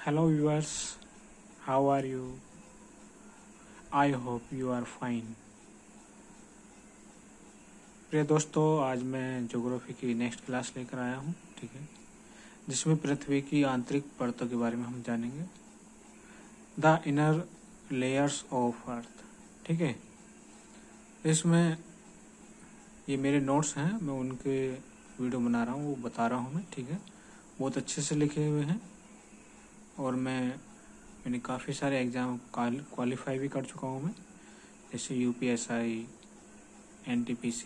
Hello viewers, how are you? I hope you are fine. प्रिय दोस्तों, आज मैं ज्योग्राफी की नेक्स्ट क्लास लेकर आया हूँ, ठीक है, जिसमें पृथ्वी की आंतरिक परतों के बारे में हम जानेंगे। The inner layers of earth, ठीक है। इसमें ये मेरे नोट्स हैं, मैं उनके वीडियो बना रहा हूँ, वो बता रहा हूँ मैं, ठीक है। बहुत अच्छे से लिखे हुए हैं और मैंने काफ़ी सारे एग्ज़ाम क्वालिफाई भी कर चुका हूँ मैं, जैसे UPSI, NTPC,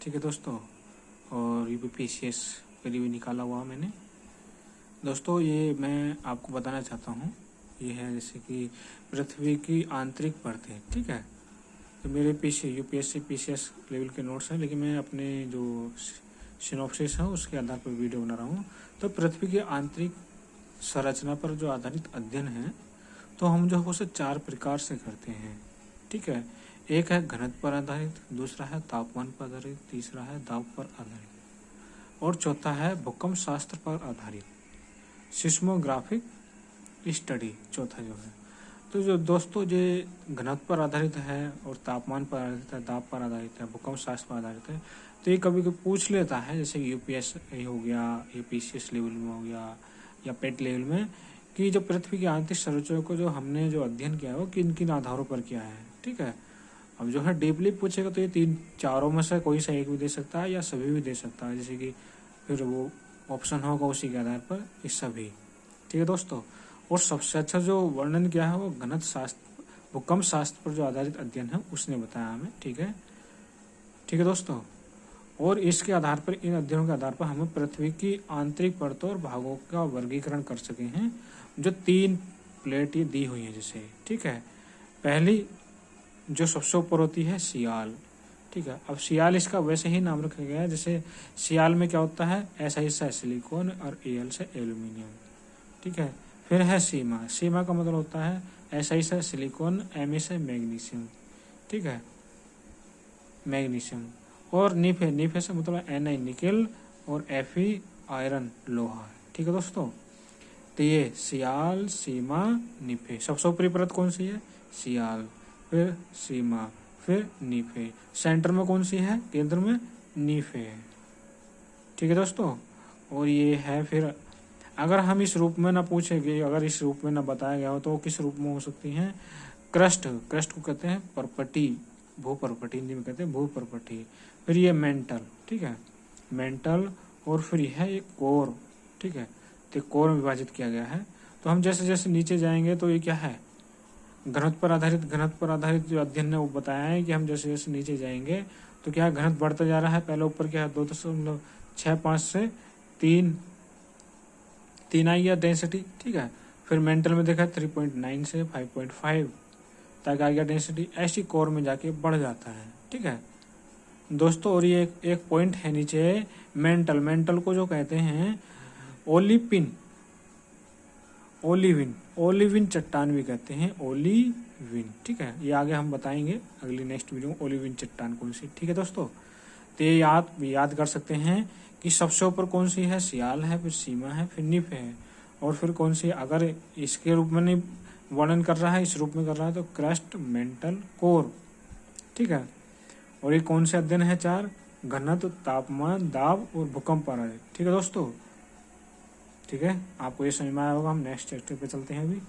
ठीक है दोस्तों, और UPPCS के लिए भी निकाला हुआ मैंने। दोस्तों, ये मैं आपको बताना चाहता हूँ, ये है जैसे कि पृथ्वी की आंतरिक परतें, ठीक है। तो मेरे पीछे UPSC PCS लेवल के नोट्स हैं, लेकिन मैं अपने जो सिनॉप्सिस है उसके आधार पर वीडियो बना रहा हूँ। तो पृथ्वी की आंतरिक संरचना पर जो आधारित अध्ययन है, तो हम जो है उसे 4 प्रकार से करते हैं, ठीक है। एक है घनत्व पर आधारित, दूसरा है तापमान पर आधारित, तीसरा है दाब पर आधारित और चौथा है भूकंप शास्त्र पर आधारित, सिस्मोग्राफिक स्टडी, चौथा जो है। तो जो दोस्तों ये घनत्व पर आधारित है और तापमान पर आधारित है, दाब पर आधारित है, भूकंप शास्त्र पर आधारित है, तो ये कभी कभी पूछ लेता है, जैसे UPSI हो गया, या PCS लेवल में हो गया, या पेट लेवल में, कि जो पृथ्वी की आंतरिक संरचना को जो हमने जो अध्ययन किया है वो किन किन आधारों पर किया है, ठीक है। अब जो है डीपली पूछेगा तो ये चारों में से कोई सा एक भी दे सकता है या सभी भी दे सकता है, जैसे कि फिर वो ऑप्शन होगा उसी के आधार पर ये सभी, ठीक है दोस्तों। और सबसे अच्छा जो वर्णन किया है वो घनत्व शास्त्र, भूकंप शास्त्र पर जो आधारित अध्ययन है उसने बताया हमें, ठीक है दोस्तों। और इसके आधार पर, इन अध्ययनों के आधार पर हमें पृथ्वी की आंतरिक परतों और भागों का वर्गीकरण कर सके हैं, जो 3 प्लेट ये दी हुई है जैसे, ठीक है। पहली जो सबसे ऊपर होती है सियाल, ठीक है। अब सियाल इसका वैसे ही नाम रखा गया है, जैसे सियाल में क्या होता है, SI से सिलिकॉन और AL से एल्यूमिनियम, ठीक है। फिर है सीमा, सीमा का मतलब होता है SI से सिलिकॉन, Me से मैग्नीशियम, ठीक है, मैग्नीशियम। और निफे, निफे से मतलब Ni निकेल और Fe आयरन, लोहा, ठीक है दोस्तों। तो ये सियाल, सीमा, निफे। सबसे ऊपरी परत कौन सी है, सियाल, फिर सीमा, फिर नीफे। सेंटर में कौन सी है, केंद्र में नीफे है, ठीक है दोस्तों। और ये है, फिर अगर हम इस रूप में ना पूछेंगे, अगर इस रूप में ना बताया गया हो तो किस रूप में हो सकती हैं, क्रस्ट, क्रस्ट को कहते हैं परपटी, भूपरपटी, हिंदी में कहते हैं भूपरपटी। फिर ये मेंटल, ठीक है, मेंटल। और फिर यह है एक कोर, ठीक है, तो कोर में विभाजित किया गया है। तो हम जैसे जैसे नीचे जाएंगे तो ये क्या है, घनत्व पर आधारित, घनत्व पर आधारित जो अध्ययन ने वो बताया है कि हम जैसे जैसे नीचे जाएंगे तो क्या घनत्व बढ़ता जा रहा है। पहले ऊपर क्या है 2.65 से 3 आई या डेंसिटी, ठीक है। फिर मेंटल में देखा 3.9 से 5.5 तक आ गया डेंसिटी, ऐसी कोर में जाके बढ़ जाता है, ठीक है दोस्तों। और ये एक पॉइंट है नीचे मेंटल, मेंटल को जो कहते हैं ओलिपिन, ओलिविन, ओलिविन चट्टान भी कहते हैं, ओलिविन, ठीक है। ये आगे हम बताएंगे अगली नेक्स्ट वीडियो में ओलिविन चट्टान कौन सी, ठीक है दोस्तों। तो ये याद कर सकते हैं कि सबसे ऊपर कौन सी है, सियाल है, फिर सीमा है, फिर निफ है, और फिर कौन सी, अगर इसके रूप में नहीं वर्णन कर रहा है, इस रूप में कर रहा है तो क्रस्ट, मेंटल, कोर, ठीक है। और ये कौन से अध्ययन है 4, घनत्व, तापमान, दाब और भूकंप पर आधारित, ठीक है दोस्तों, ठीक है। आपको ये समझ में आया होगा। हम नेक्स्ट चैप्टर पे चलते हैं अभी।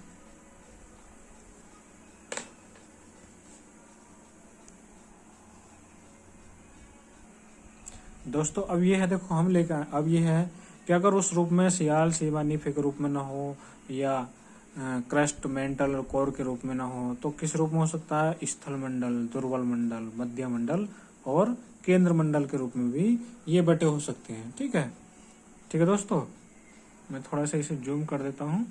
दोस्तों, अब ये है, देखो हम लेकर, अब ये है कि अगर उस रूप में सियाल, सीमा, निफे के रूप में ना हो, या क्रस्ट, मेंटल और कोर के रूप में ना हो, तो किस रूप में हो सकता है, स्थल मंडल, दुर्बल मंडल, मध्य मंडल और केंद्र मंडल के रूप में भी ये बटे हो सकते हैं, ठीक है दोस्तों। मैं थोड़ा सा इसे जूम कर देता हूँ।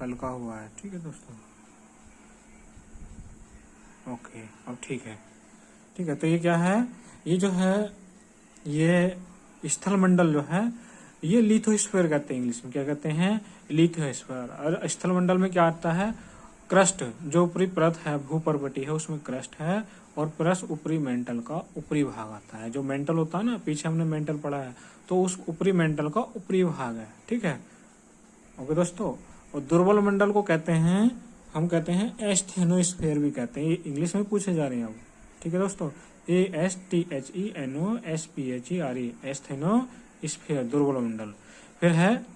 हल्का हुआ है, ठीक है दोस्तों, ओके, अब ठीक है। तो ये क्या है, ये जो है, ये स्थल मंडल जो है, ये लिथोस्फीयर कहते हैं, इंग्लिश में क्या कहते हैं, लिथोस्फीयर। और स्थल मंडल में क्या आता है, क्रस्ट जो ऊपरी परत है, भूपर्वटी है, उसमें क्रस्ट है, और प्लस ऊपरी मेंटल का ऊपरी भाग आता है। जो मेंटल होता है ना, पीछे हमने मेंटल पढ़ा है, तो उस ऊपरी मेंटल का ऊपरी भाग है। ठीक है, ओके दोस्तों। और दुर्बल मंडल को कहते हैं, हम कहते हैं एस्थेनोस्फेयर भी कहते हैं। ये इंग्लिश में पूछे जा रहे हैं अब। ठीक है दोस्तों, ASTHENOSPHERE, एस्थेनोस्फेयर, दुर्बल मंडल। फिर है,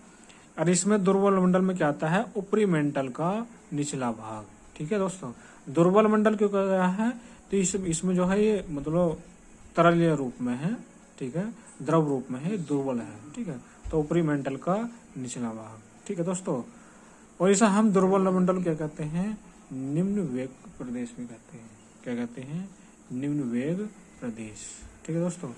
और इसमें दुर्बल मंडल में क्या आता है, ऊपरी मेंटल का निचला भाग। ठीक है दोस्तों, दुर्बल मंडल क्यों कहा गया है, तो इसमें जो है ये मतलब तरलीय रूप में है। ठीक है, द्रव रूप में है, दुर्बल है। ठीक है, तो ऊपरी मेंटल का निचला भाग। ठीक है दोस्तों, और इसे हम दुर्बल मंडल क्या कहते हैं, निम्न वेग प्रदेश में कहते हैं। क्या कहते हैं, निम्न वेग प्रदेश। ठीक है दोस्तों,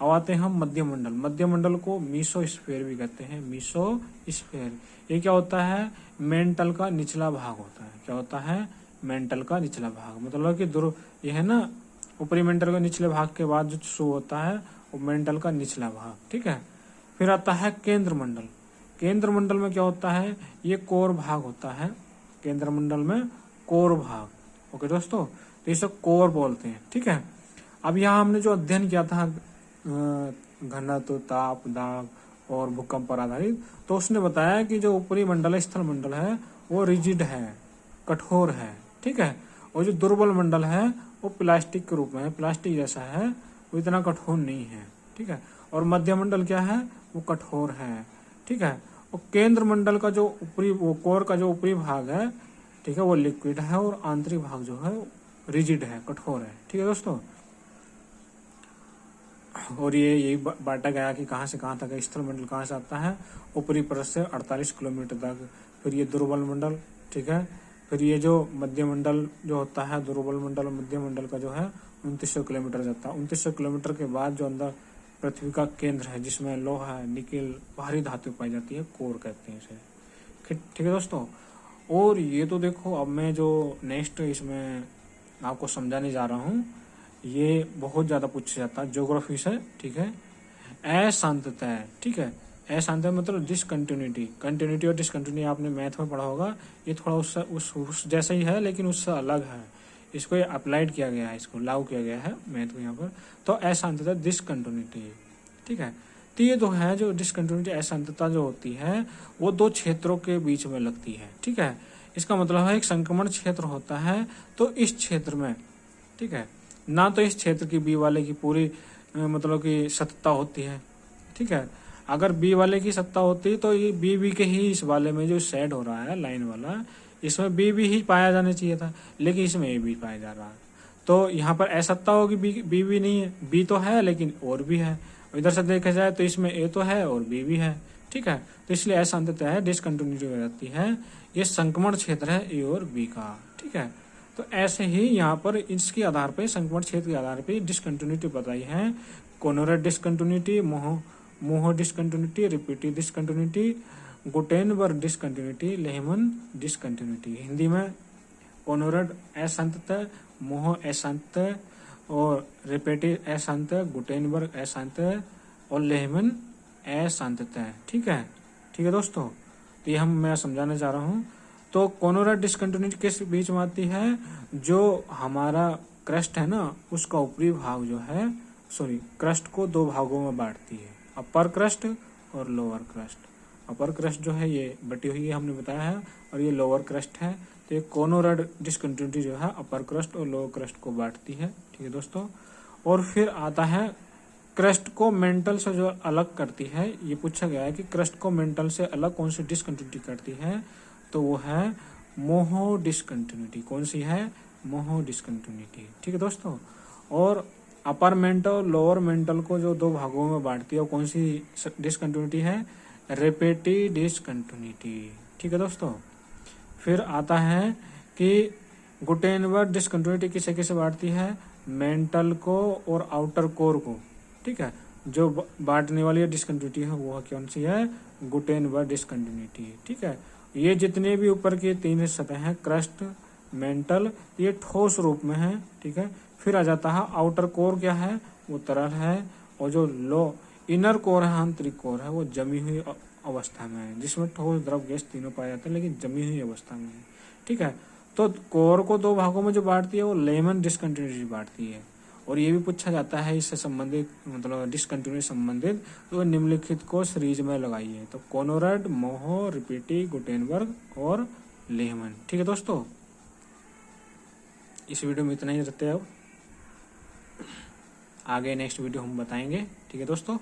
अब आते हैं हम मध्य मंडल। मध्य मंडल को मीसोस्फीयर भी कहते हैं, मीसोस्फीयर। ये क्या होता है, मेंटल का निचला भाग होता है। क्या होता है, मेंटल का निचला भाग, मतलब कि ये है ना, ऊपरी मेंटल के निचले भाग के बाद जो शुरू होता है वो मेंटल का निचला भाग। ठीक है, फिर आता है केंद्र मंडल। केंद्र मंडल में क्या होता है, ये कोर भाग होता है। केंद्र मंडल में कोर भाग। ओके दोस्तों, तो इसे कोर बोलते हैं। ठीक है, अब यहाँ हमने जो अध्ययन किया था घनत्व, ताप, दाब और भूकंप पर आधारित, तो उसने बताया कि जो ऊपरी मंडल है, स्थल मंडल है, वो रिजिड है, कठोर है। ठीक है, और जो दुर्बल मंडल है वो प्लास्टिक के रूप में है, प्लास्टिक जैसा है, वो इतना कठोर नहीं है। ठीक है, और मध्य मंडल क्या है, वो कठोर है। ठीक है, और केंद्र मंडल का जो ऊपरी, वो कोर का जो ऊपरी भाग है, ठीक है, वो लिक्विड है, और आंतरिक भाग जो है रिजिड है, कठोर है। ठीक है दोस्तों, और ये यही बांटा गया कि कहाँ से कहाँ तक है, स्थल मंडल कहाँ से आता है, ऊपरी परत से 48 किलोमीटर तक। फिर ये दुर्बल मंडल। ठीक है, फिर ये जो मध्य मंडल जो होता है, दुर्बल मंडल और मध्य मंडल का जो है 2900 किलोमीटर जाता है। 2900 किलोमीटर के बाद जो अंदर पृथ्वी का केंद्र है, जिसमें लोहा, निकेल, भारी धातु पाई जाती है, कोर कहते हैं इसे। ठीक है दोस्तों, और ये तो देखो, अब मैं जो नेक्स्ट इसमें आपको समझाने जा रहा हूँ, ये बहुत ज्यादा पूछा जाता है ज्योग्राफी से। ठीक है, अशांतता। ठीक है, अशांतता मतलब डिसकंटिन्यूटी। कंटिन्यूटी और डिसकंटिन्यूटी आपने मैथ में पढ़ा होगा। ये थोड़ा उससे उस जैसा ही है, लेकिन उससे अलग है। इसको ये अप्लाइड किया गया है, इसको लागू किया गया है मैथ को यहाँ पर। तो अशांतता, डिसकंटिन्यूटी। ठीक है, तो ये जो है, जो डिसकंटिन्यूटी, अशांतता जो होती है, वो दो क्षेत्रों के बीच में लगती है। ठीक है, इसका मतलब है एक संक्रमण क्षेत्र होता है, तो इस क्षेत्र में, ठीक है, ना तो इस क्षेत्र की बी वाले की पूरी मतलब की सत्ता होती है। ठीक है, अगर बी वाले की सत्ता होती तो ये बी के ही इस वाले में जो शेड हो रहा है लाइन वाला, इसमें बी ही पाया जाना चाहिए था, लेकिन इसमें ए भी पाया जा रहा है। तो यहाँ पर असत्ता होगी, बी भी नहीं है, बी तो है लेकिन और भी है। इधर से देखा जाए तो इसमें ए तो है और बी भी है। ठीक है, तो इसलिए अशांतता है, डिसकंटिन्यूटी हो जाती है। ये संक्रमण क्षेत्र है ए और बी का। ठीक है, तो ऐसे ही यहाँ पर इसके आधार पे, संक्रमण क्षेत्र के आधार पे डिसकंटिन्यूटी बताई है। Conrad discontinuity, Moho discontinuity, repetitive discontinuity, Gutenberg discontinuity, Lehmann discontinuity. Hindi में कोनोरेट अशांतता, मोहो अशांतता और रिपीटिव अशांतता, गुटेनबर्ग अशांतता और लेहमन अशांतता। ठीक है दोस्तों, तो ये मैं समझाने जा रहा हूँ। तो कोनोरेट डिसकंटिन्यूटी किस बीच में आती है, जो हमारा क्रस्ट है ना, उसका ऊपरी भाग जो है, क्रस्ट को दो भागों में बांटती है, अपर क्रस्ट और लोअर क्रस्ट। अपर क्रस्ट जो है ये बटी हुई है, हमने बताया है, और ये लोअर क्रस्ट है। तो ये कोनोरेट डिसकंटिन्यूटी जो है अपर क्रस्ट और लोअर क्रस्ट को बांटती है। ठीक है दोस्तों, और फिर आता है क्रस्ट को मेंटल से जो अलग करती है। ये पूछा गया है कि क्रस्ट को मेंटल से अलग कौन सी डिसकंटिन्यूटी करती है, तो वो है मोहो डिसकंटिन्यूटी। कौन सी है, मोहो डिसकंटिन्यूटी। ठीक है दोस्तों, और अपर मेंटल लोअर मेंटल को जो दो भागों में बांटती है, वो कौन सी डिसकंटिन्यूटी है, रिपीटिव डिसकंटिन्यूटी। ठीक है दोस्तों, फिर आता है कि गुटेनबर्ग डिसकंटिन्यूटी किसे किसे बांटती है, मेंटल को और आउटर कोर को। ठीक है, जो बांटने वाली डिसकंटिन्यूटी है वो कौन सी है, गुटेनबर्ग डिसकंटिन्यूटी। ठीक है, ये जितने भी ऊपर के तीन सतह हैं, क्रस्ट, मेंटल, ये ठोस रूप में है। ठीक है, फिर आ जाता है आउटर कोर, क्या है, वो तरल है, और जो इनर कोर है, आंतरिक कोर है, वो जमी हुई अवस्था में है, जिसमें ठोस, द्रव, गैस तीनों पाए जाते हैं, लेकिन जमी हुई अवस्था में है। ठीक है, तो कोर को दो भागों में जो बांटती है वो लेमन डिसकंटिन्यूटी बांटती है। और ये भी पूछा जाता है इससे संबंधित, मतलब डिसकंटिन्यूटी संबंधित, तो निम्नलिखित को सीरीज में लगाइए। तो कोनोरड, मोहो, रिपीटी, गुटेनबर्ग और लेहमन। ठीक है दोस्तों, इस वीडियो में इतना ही रहते हैं। अब आगे नेक्स्ट वीडियो हम बताएंगे। ठीक है दोस्तों।